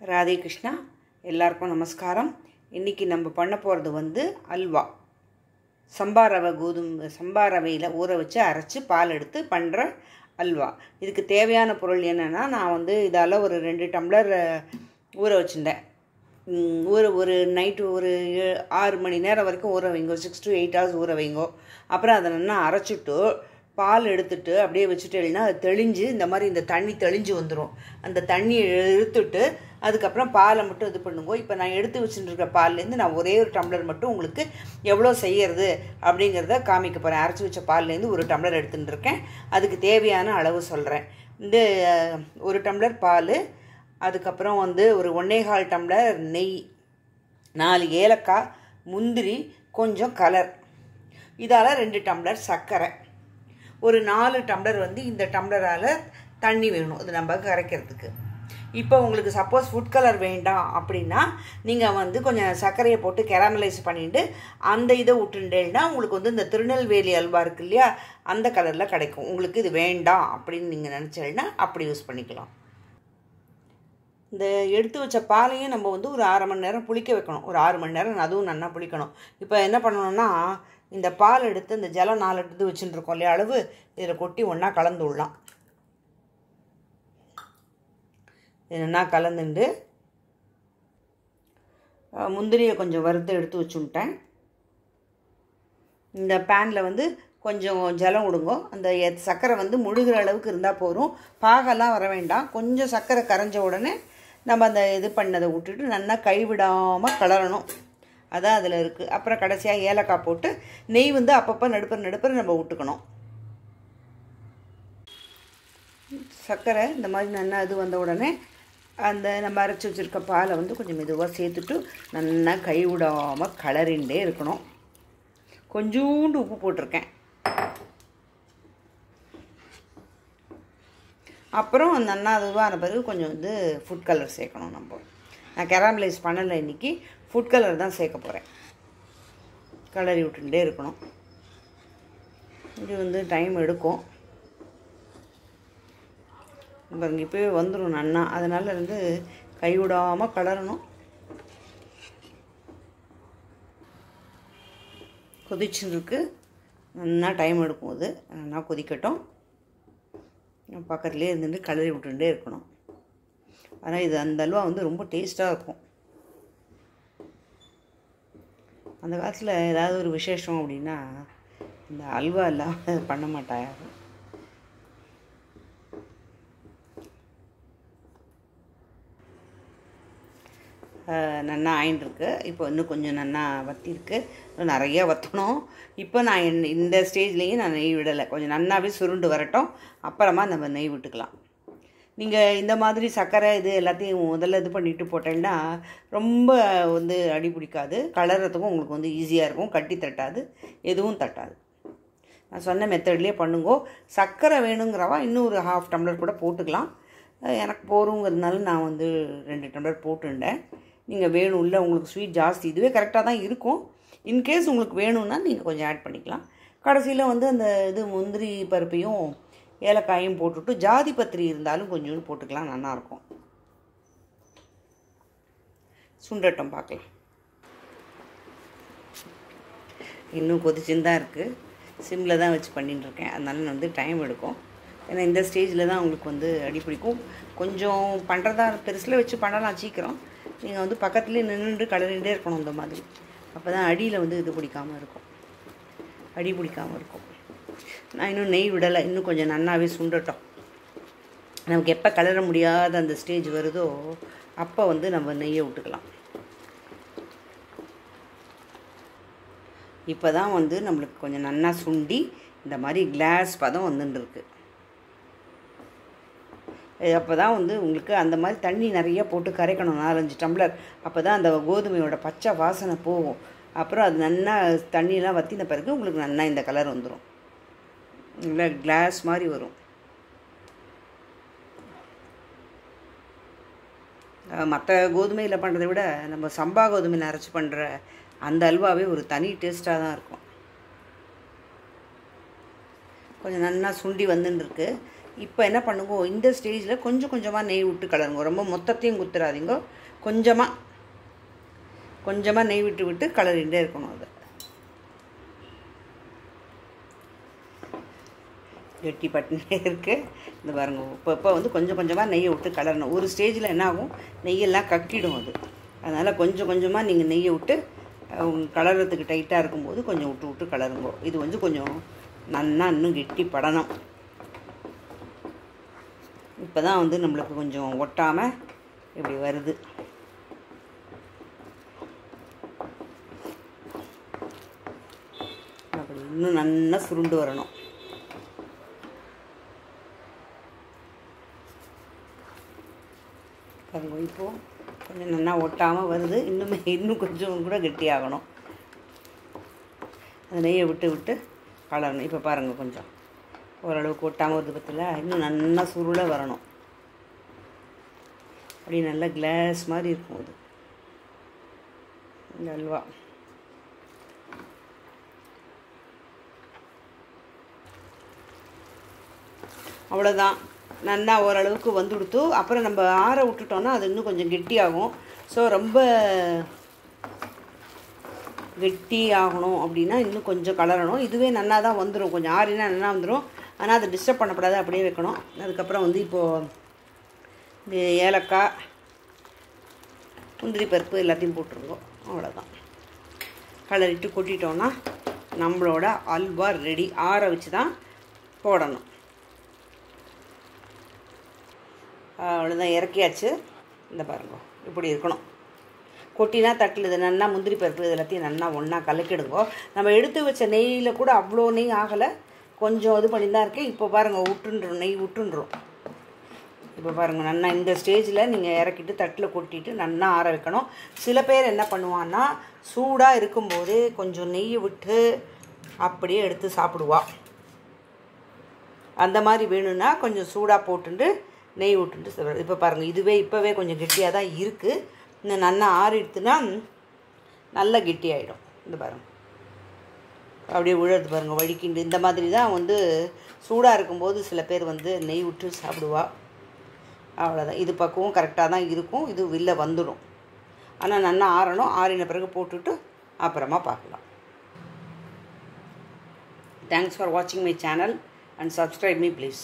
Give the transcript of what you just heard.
ராதே கிருஷ்ணா. எல்லாருக்கும் நமஸ்காரம். இன்றைக்கி நம்ம பண்ண போகிறது அல்வா. சம்பா ரவையில் ஊற வச்சு அரைச்சி பால் எடுத்து பண்ணுற அல்வா. இதுக்கு தேவையான பொருள் என்னென்னா, நான் இதால் ஒரு 2 டம்ளர் ஊற வச்சுட்டேன். ஒரு நைட்டு ஒரு 6 மணி நேரம் வரைக்கும் ஊற வைங்கோ. 6 to 8 hours ஊற வைங்கோ. அப்புறம் அதை நல்லா அரைச்சிட்டு பால் எடுத்துட்டு அப்படியே வச்சுட்டேன்னா அது தெளிஞ்சு இந்த தண்ணி தெளிஞ்சு வந்துடும். அந்த தண்ணியை எடுத்துட்டு அதுக்கப்புறம் பாலை மட்டும் இது பண்ணுங்க. இப்போ நான் எடுத்து வச்சுட்டுருக்க பால்லேருந்து நான் ஒரே ஒரு டம்ளர் மட்டும் உங்களுக்கு எவ்வளோ செய்கிறது அப்படிங்கிறத காமிக்க போகிறேன். அரைச்சி வச்ச பால்லேருந்து 1 டம்ளர் எடுத்துகிட்டு இருக்கேன். அதுக்கு தேவையான அளவு சொல்கிறேன். 1 டம்ளர் பால், அதுக்கப்புறம் ஒரு 1.25 டம்ளர் நெய், 4 ஏலக்காய், முந்திரி, கொஞ்சம் கலர், இதால் 2 டம்ளர் சர்க்கரை, ஒரு 4 டம்ளர் இந்த டம்ளரால் தண்ணி வேணும் இது நம்ம கரைக்கிறதுக்கு. இப்போ உங்களுக்கு சப்போஸ் ஃபுட் கலர் வேண்டாம் அப்படின்னா நீங்கள் கொஞ்சம் சர்க்கரையை போட்டு கேரமலைஸ் பண்ணிவிட்டு அந்த இதை விட்டுண்டேன்னா உங்களுக்கு இந்த திருநெல்வேலி அல்வா இருக்கு இல்லையா, அந்த கலரில் கிடைக்கும். உங்களுக்கு இது வேண்டாம் அப்படின்னு நீங்கள் நினச்சேன்னா அப்படி யூஸ் பண்ணிக்கலாம். இந்த எடுத்து வச்ச பாலையும் நம்ம ஒரு 1/2 மணி நேரம் புளிக்க வைக்கணும். ஒரு 6 மணி நேரம் அதுவும் நல்லா புளிக்கணும். இப்போ என்ன பண்ணணும்னா, இந்த பால் எடுத்து இந்த ஜலம் 4 எடுத்து வச்சுட்டுருக்கோம் இல்லையா அளவு, இதில் கொட்டி ஒன்றா கலந்து விடலாம். என்னென்னா கலந்துண்டு முந்திரியை கொஞ்சம் வறுத்து எடுத்து வச்சுட்டேன். இந்த பேனில் கொஞ்சம் ஜலம் விடுங்கோ. அந்த சர்க்கரை முழுகிற அளவுக்கு இருந்தால் போதும். பாகெல்லாம் வர வேண்டாம். கொஞ்சம் சர்க்கரை கரைஞ்ச உடனே நம்ம அந்த இது பண்ணதை விட்டுட்டு நல்லா கைவிடாமல் கலரணும். அதான் அதில் இருக்குது. அப்புறம் கடைசியாக ஏலக்காய் போட்டு நெய் அப்பப்போ நடுப்புற நம்ம விட்டுக்கணும். சர்க்கரை இந்த மாதிரி நல்லா இது வந்த உடனே அந்த நம்ம அரைச்சி வச்சுருக்க பாலை கொஞ்சம் மெதுவாக சேர்த்துட்டு நல்லா கைவிடாமல் கலரிண்டே இருக்கணும். கொஞ்சோண்டு உப்பு போட்டிருக்கேன். அப்புறம் நல்லா அதுவான பிறகு கொஞ்சம் ஃபுட் கலர் சேர்க்கணும். நான் கேரமலைஸ் பண்ணலை, இன்றைக்கி ஃபுட் கலர் தான் சேர்க்க போகிறேன். கலரி விட்டுட்டே இருக்கணும். இது டைம் எடுக்கும். பாருங்க, இப்போவே வந்துடும் நன்னா. அதனால் கைவிடாமல் கலரணும். கொதிச்சுருக்கு, நல்லா டைம் எடுக்கும். அது நல்லா கொதிக்கட்டும். பக்கத்துலேயே இருந்துட்டு கலரி விட்டுட்டே இருக்கணும். ஆனால் இது அந்த அல்வா ரொம்ப டேஸ்ட்டாக இருக்கும். அந்த காலத்தில் ஏதாவது ஒரு விசேஷம் அப்படின்னா இந்த அல்வா எல்லாம் பண்ண மாட்டாங்க. நன்னா ஆயின்ட்டுருக்கு. இப்போ இன்னும் கொஞ்சம் நன்னா வத்திருக்கு. இன்னும் நிறையா வற்றணும். இப்போ நான் இந்த ஸ்டேஜ்லேயும் நான் நெய் விடலை. கொஞ்சம் நன்னாவே சுருண்டு வரட்டும், அப்புறமா நம்ம நெய் விட்டுக்கலாம். நீங்கள் இந்த மாதிரி சர்க்கரை இது எல்லாத்தையும் முதல்ல இது பண்ணிவிட்டு போட்டேன்னா ரொம்ப அடி பிடிக்காது. கலர்றதுக்கும் உங்களுக்கு ஈஸியாக இருக்கும். கட்டி தட்டாது, எதுவும் தட்டாது. நான் சொன்ன மெத்தட்லேயே பண்ணுங்கோ. சர்க்கரை வேணுங்கிறவா இன்னும் ஒரு 1/2 டம்ளர் கூட போட்டுக்கலாம். எனக்கு போருங்கிறதுனால நான் 2 டம்ளர் போட்டுட்டேன். நீங்கள் வேணும் இல்லை, உங்களுக்கு ஸ்வீட் ஜாஸ்தி, இதுவே கரெக்டாக தான் இருக்கும். இன்கேஸ் உங்களுக்கு வேணும்னா நீங்கள் கொஞ்சம் ஆட் பண்ணிக்கலாம். கடைசியில் அந்த இது முந்திரி பருப்பையும் ஏலக்காயும் போட்டுவிட்டு ஜாதி பத்திரி இருந்தாலும் கொஞ்சோண்டு போட்டுக்கலாம், நல்லாயிருக்கும். சுண்டட்டம் பார்க்கலாம். இன்னும் கொதிச்சுன்னு தான் இருக்குது. சிம்மில் தான் வச்சு பண்ணிட்டுருக்கேன். அதனால டைம் எடுக்கும். ஏன்னா இந்த ஸ்டேஜில் தான் உங்களுக்கு அடி பிடிக்கும். கொஞ்சம் பண்ணுறதா பெருசில் வச்சு பண்ணலாம் சீக்கிரம். நீங்கள் பக்கத்துலேயே நின்றுட்டு கலரிகிட்டே இருக்கணும். இந்த மாதிரி அப்போ தான் அடியில் இது பிடிக்காமல் இருக்கும், அடி பிடிக்காமல் இருக்கும். நான் இன்னும் நெய் விடலை. இன்னும் கொஞ்சம் நன்னாவே சுண்டட்டும். நமக்கு எப்போ கலர முடியாத அந்த ஸ்டேஜ் வருதோ அப்போ நம்ம நெய்யை விட்டுக்கலாம். இப்போ தான் நம்மளுக்கு கொஞ்சம் நன்னா சுண்டி இந்த மாதிரி கிளாஸ் பதம் வந்துட்டுருக்கு. அப்போ தான் உங்களுக்கு அந்த மாதிரி தண்ணி நிறைய போட்டு கரைக்கணும், 4-5 டம்ளர். அப்போ தான் அந்த கோதுமையோட பச்சை வாசனை போகும். அப்புறம் அது நல்லா தண்ணியெலாம் வற்றின பிறகு உங்களுக்கு நல்லா இந்த கலர் வந்துடும். இல்லை கிளாஸ் மாதிரி வரும். மற்ற கோதுமையில் பண்ணுறதை விட நம்ம சம்பா கோதுமையில் அரைச்சி பண்ணுற அந்த அல்வாவே ஒரு தனி டேஸ்ட்டாக தான் இருக்கும். கொஞ்சம் நல்லா சுண்டி வந்துட்டுருக்கு. இப்போ என்ன பண்ணுங்க, இந்த ஸ்டேஜில் கொஞ்சம் கொஞ்சமாக நெய் விட்டு கலருங்க. ரொம்ப மொத்தத்தையும் குத்துறாதீங்க, கொஞ்சமாக நெய் விட்டு விட்டு கலரிகிட்டே இருக்கணும். அது கெட்டி பட்டுனே இருக்குது. இந்த பாருங்க, இப்போ வந்து கொஞ்சம் கொஞ்சமாக நெய்யை விட்டு கலரணும். ஒரு ஸ்டேஜில் என்ன ஆகும், நெய்யெல்லாம் கக்கிடும் அது. அதனால் கொஞ்சம் கொஞ்சமாக நீங்கள் நெய்யை விட்டு கலர்றதுக்கு டைட்டாக இருக்கும்போது கொஞ்சம் விட்டு விட்டு கலருங்க. இது வந்து கொஞ்சம் நன்னா இன்னும் கெட்டி படணும். இப்போ தான் வந்து நம்மளுக்கு கொஞ்சம் ஒட்டாமல் இப்படி வருது. அப்படி இன்னும் நல்லா சுருண்டு வரணும். பாருங்க, இப்போது கொஞ்சம் நல்லா ஒட்டாமல் வருது. இன்னும் கொஞ்சம் கூட கெட்டியாகணும். அந்த நெய்யை விட்டு விட்டு கலரணும். இப்போ பாருங்கள், கொஞ்சம் ஓரளவுக்கு ஒட்டாமல் வருது பற்றில. இன்னும் நல்லா சுருள வரணும். அப்படி நல்லா கிளாஸ் மாதிரி இருக்கும் அது இந்த அல்வா. அவ்வளோதான், நல்லா ஓரளவுக்கு வந்துடுத்து. அப்புறம் நம்ம ஆற விட்டுட்டோன்னா அது இன்னும் கொஞ்சம் கெட்டியாகும். ஸோ ரொம்ப கெட்டி ஆகணும் அப்படின்னா இன்னும் கொஞ்சம் கலரணும். இதுவே நல்லா தான் வந்துடும், கொஞ்சம் ஆறினா நல்லா வந்துடும். ஆனால் அதை டிஸ்டர்ப் பண்ணக்கூடாது, அப்படியே வைக்கணும். அதுக்கப்புறம் வந்து இப்போது இந்த ஏலக்காய், முந்திரி பருப்பு எல்லாத்தையும் போட்டுருவோம். அவ்வளோதான், கலரிட்டு கொட்டிட்டோன்னா நம்மளோட அல்வா ரெடி. ஆற வச்சு தான் போடணும். அவ்வளோதான், இறக்கியாச்சு. இந்த பாருங்க, இப்படி இருக்கணும். கொட்டினா தட்டில் இது நல்லா முந்திரி பருப்பு இது எல்லாத்தையும் நல்லா ஒன்றா கலக்கிடுங்கோ. நம்ம எடுத்து வச்ச நெய்யில் கூட அவ்வளோ நெய் ஆகலை, கொஞ்சம் இது பண்ணி தான் இருக்கேன். இப்போ பாருங்கள், விட்டுன்றோம், நெய் விட்டுன்றோம். இப்போ பாருங்கள், நல்லா இந்த ஸ்டேஜில் நீங்கள் இறக்கிட்டு தட்டில் கொட்டிட்டு நல்லா ஆற வைக்கணும். சில பேர் என்ன பண்ணுவான்னா, சூடாக இருக்கும்போதே கொஞ்சம் நெய் விட்டு அப்படியே எடுத்து சாப்பிடுவா. அந்த மாதிரி வேணும்னா கொஞ்சம் சூடாக போட்டுட்டு நெய் விட்டுட்டு சாப்பிட்றது. இப்போ பாருங்கள், இதுவே இப்போவே கொஞ்சம் கெட்டியாக தான் இருக்குது. இன்னும் நல்லா ஆறிடுத்துனா நல்லா கெட்டி ஆகிடும். இந்த பாருங்கள், அப்படியே விழுறது பாருங்கள், வழிக்கிண்டு. இந்த மாதிரி தான் வந்து சூடாக இருக்கும்போது சில பேர் வந்து நெய் விட்டு சாப்பிடுவா. அவ்வளோதான், இது பக்குவம் கரெக்டாக தான் இருக்கும். இது வெளில வந்துடும். ஆனால் நல்லா ஆறணும். ஆறின பிறகு போட்டுட்டு அப்புறமா பார்க்கலாம். தேங்க்ஸ் ஃபார் வாட்சிங் my channel and subscribe me please.